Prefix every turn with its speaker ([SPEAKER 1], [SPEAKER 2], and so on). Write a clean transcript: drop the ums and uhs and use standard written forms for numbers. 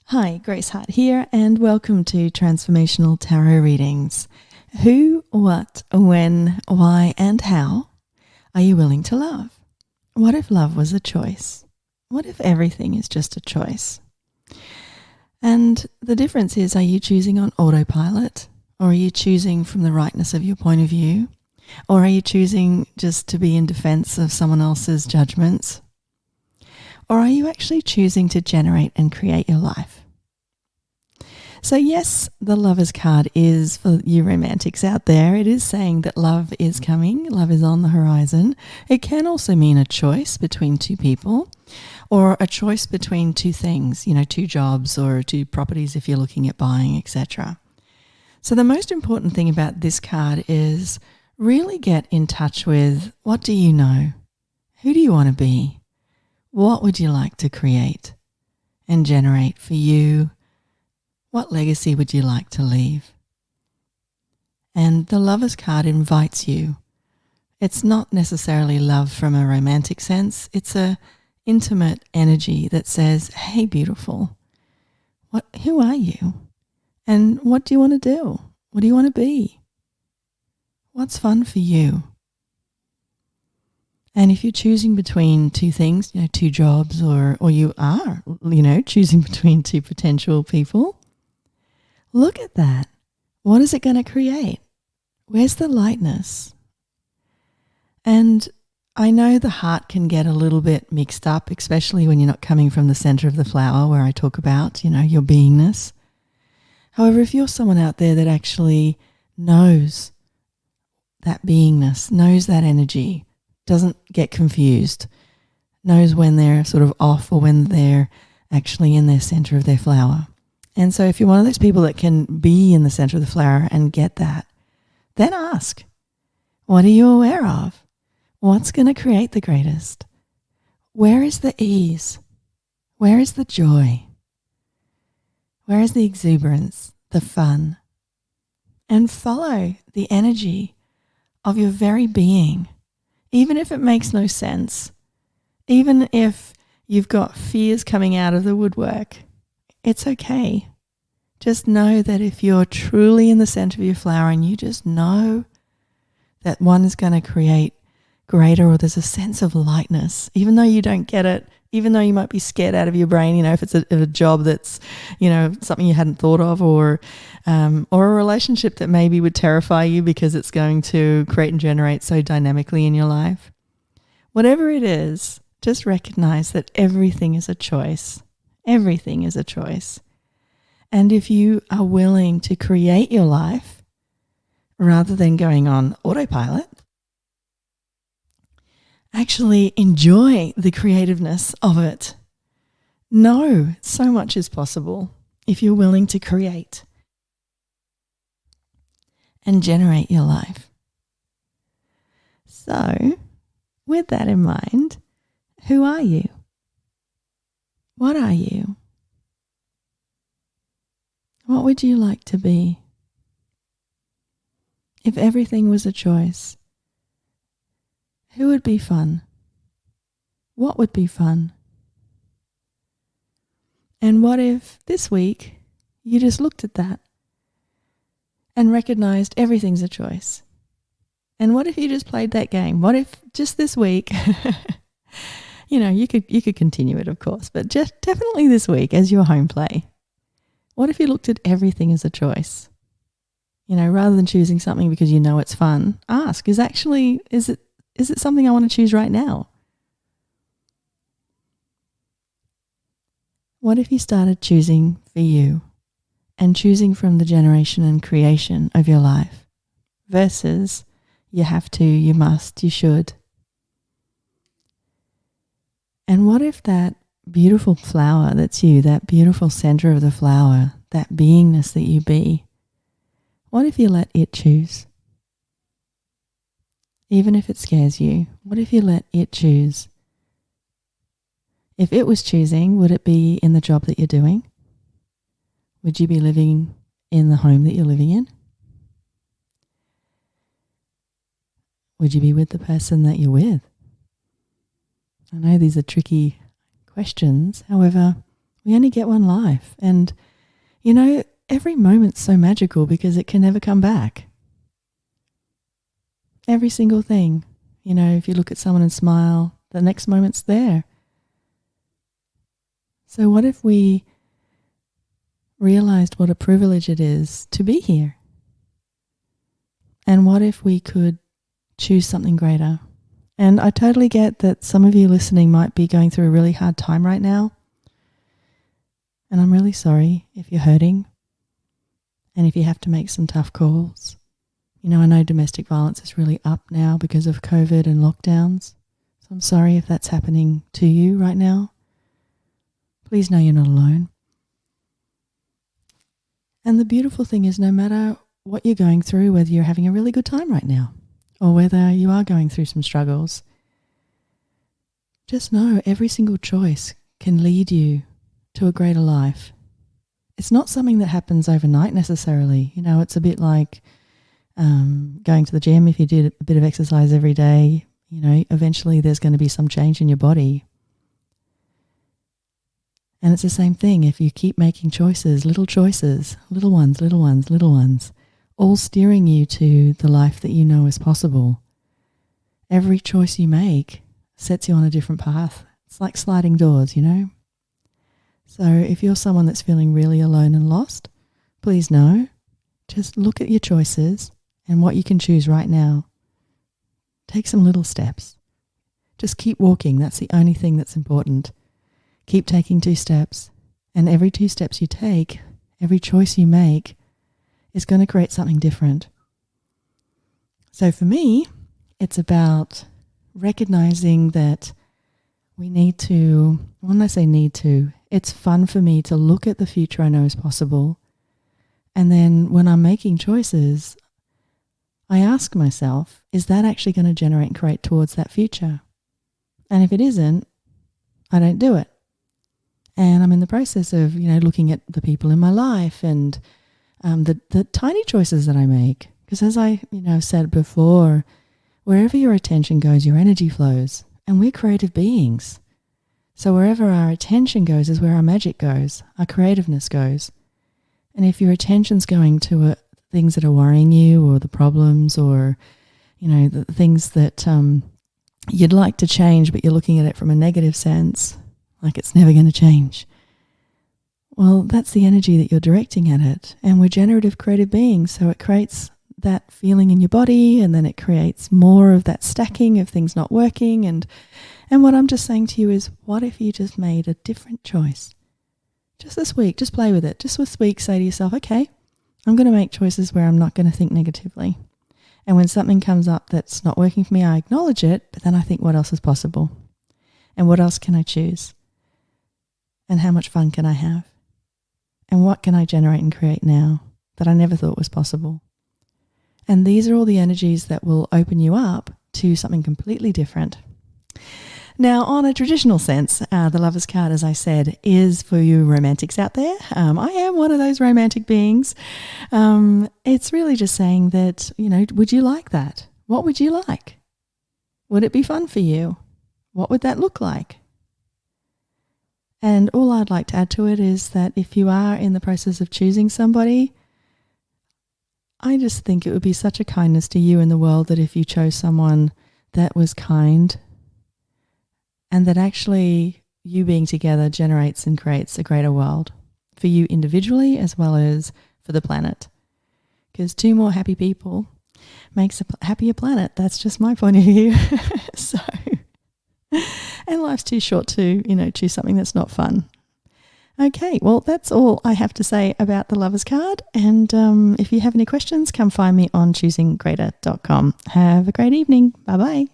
[SPEAKER 1] Hi, Grace Hart here, and welcome to Transformational Tarot Readings. Who, what, when, why, and how are you willing to love? What if love was a choice? What if everything is just a choice? And the difference is, are you choosing on autopilot, or are you choosing from the rightness of your point of view? Or are you choosing just to be in defense of someone else's judgments? Or are you actually choosing to generate and create your life? So yes, the Lovers card is for you romantics out there. It is saying that love is coming, love is on the horizon. It can also mean a choice between two people, or a choice between two things, two jobs or two properties if you're looking at buying, etc. So the most important thing about this card is really get in touch with, what do you know? Who do you want to be? What would you like to create and generate for you? What legacy would you like to leave? And the Lovers card invites you. It's not necessarily love from a romantic sense. It's a intimate energy that says, hey, beautiful, who are you? And what do you want to do? What do you want to be? What's fun for you? And if you're choosing between two things, two jobs, or you are, choosing between two potential people, look at that. What is it going to create? Where's the lightness? And I know the heart can get a little bit mixed up, especially when you're not coming from the center of the flower where I talk about, your beingness. However, if you're someone out there that actually knows that beingness, knows that energy, doesn't get confused, knows when they're sort of off or when they're actually in their center of their flower. And so if you're one of those people that can be in the center of the flower and get that, then ask, what are you aware of? What's going to create the greatest? Where is the ease? Where is the joy? Where is the exuberance, the fun? And follow the energy of your very being, even if it makes no sense, even if you've got fears coming out of the woodwork. It's okay. Just know that if you're truly in the center of your flower and you just know that one is going to create greater, or there's a sense of lightness, even though you don't get it, even though you might be scared out of your brain, if it's a job that's, something you hadn't thought of, or a relationship that maybe would terrify you because it's going to create and generate so dynamically in your life. Whatever it is, just recognize that everything is a choice. Everything is a choice. And if you are willing to create your life rather than going on autopilot, actually enjoy the creativeness of it. Know so much is possible if you're willing to create and generate your life. So, with that in mind, who are you? What are you? What would you like to be? If everything was a choice, who would be fun? What would be fun? And what if this week you just looked at that and recognized everything's a choice? And what if you just played that game? What if just this week, you could continue it, of course, but just definitely this week as your home play. What if you looked at everything as a choice? Rather than choosing something because it's fun, ask, is it something I want to choose right now? What if you started choosing for you and choosing from the generation and creation of your life versus you have to, you must, you should? And what if that beautiful flower that's you, that beautiful center of the flower, that beingness that you be, what if you let it choose? Even if it scares you, what if you let it choose? If it was choosing, would it be in the job that you're doing? Would you be living in the home that you're living in? Would you be with the person that you're with? I know these are tricky questions. However, We only get one life. And, you know, every moment's so magical because it can never come back. Every single thing. You know, if you look at someone and smile, the next moment's there. So what if we realized what a privilege it is to be here? And what if we could choose something greater? And I totally get that some of you listening might be going through a really hard time right now. And I'm really sorry if you're hurting and if you have to make some tough calls. You know, I know domestic violence is really up now because of COVID and lockdowns. So I'm sorry if that's happening to you right now. Please know you're not alone. And the beautiful thing is, no matter what you're going through, whether you're having a really good time right now or whether you are going through some struggles, just know every single choice can lead you to a greater life. It's not something that happens overnight necessarily. You know, it's a bit like going to the gym. If you did a bit of exercise every day, you know, eventually there's going to be some change in your body. And it's the same thing. If you keep making choices, little ones, all steering you to the life that you know is possible. Every choice you make sets you on a different path. It's like sliding doors, you know. So if you're someone that's feeling really alone and lost, please know, just look at your choices and what you can choose right now. Take some little steps. Just keep walking. That's the only thing that's important. Keep taking 2 steps. And every 2 steps you take, every choice you make is going to create something different. So for me, it's about recognizing that we need to, when I say need to, it's fun for me to look at the future I know is possible. And then when I'm making choices, I ask myself, is that actually going to generate and create towards that future? And if it isn't, I don't do it. And I'm in the process of, you know, looking at the people in my life and the tiny choices that I make. Because as I, you know, said before, wherever your attention goes, your energy flows. And we're creative beings. So wherever our attention goes is where our magic goes, our creativeness goes. And if your attention's going to things that are worrying you or the problems or, you know, the things that you'd like to change, but you're looking at it from a negative sense, like it's never going to change. Well, that's the energy that you're directing at it. And we're generative creative beings, so it creates that feeling in your body, and then it creates more of that stacking of things not working. And what I'm just saying to you is, what if you just made a different choice? Just this week, just play with it. Just this week, say to yourself, okay, I'm going to make choices where I'm not going to think negatively. And when something comes up that's not working for me, I acknowledge it, but then I think, what else is possible? And what else can I choose? And how much fun can I have? And what can I generate and create now that I never thought was possible? And these are all the energies that will open you up to something completely different. Now, on a traditional sense, the Lover's card, as I said, is for you romantics out there. I am one of those romantic beings. It's really just saying that, you know, would you like that? What would you like? Would it be fun for you? What would that look like? And all I'd like to add to it is that if you are in the process of choosing somebody, I just think it would be such a kindness to you in the world that if you chose someone that was kind, and that actually you being together generates and creates a greater world for you individually as well as for the planet. Because 2 more happy people makes a happier planet. That's just my point of view. So, and life's too short to, you know, choose something that's not fun. Okay, well, that's all I have to say about the Lover's card. And if you have any questions, come find me on choosinggreater.com. Have a great evening. Bye-bye.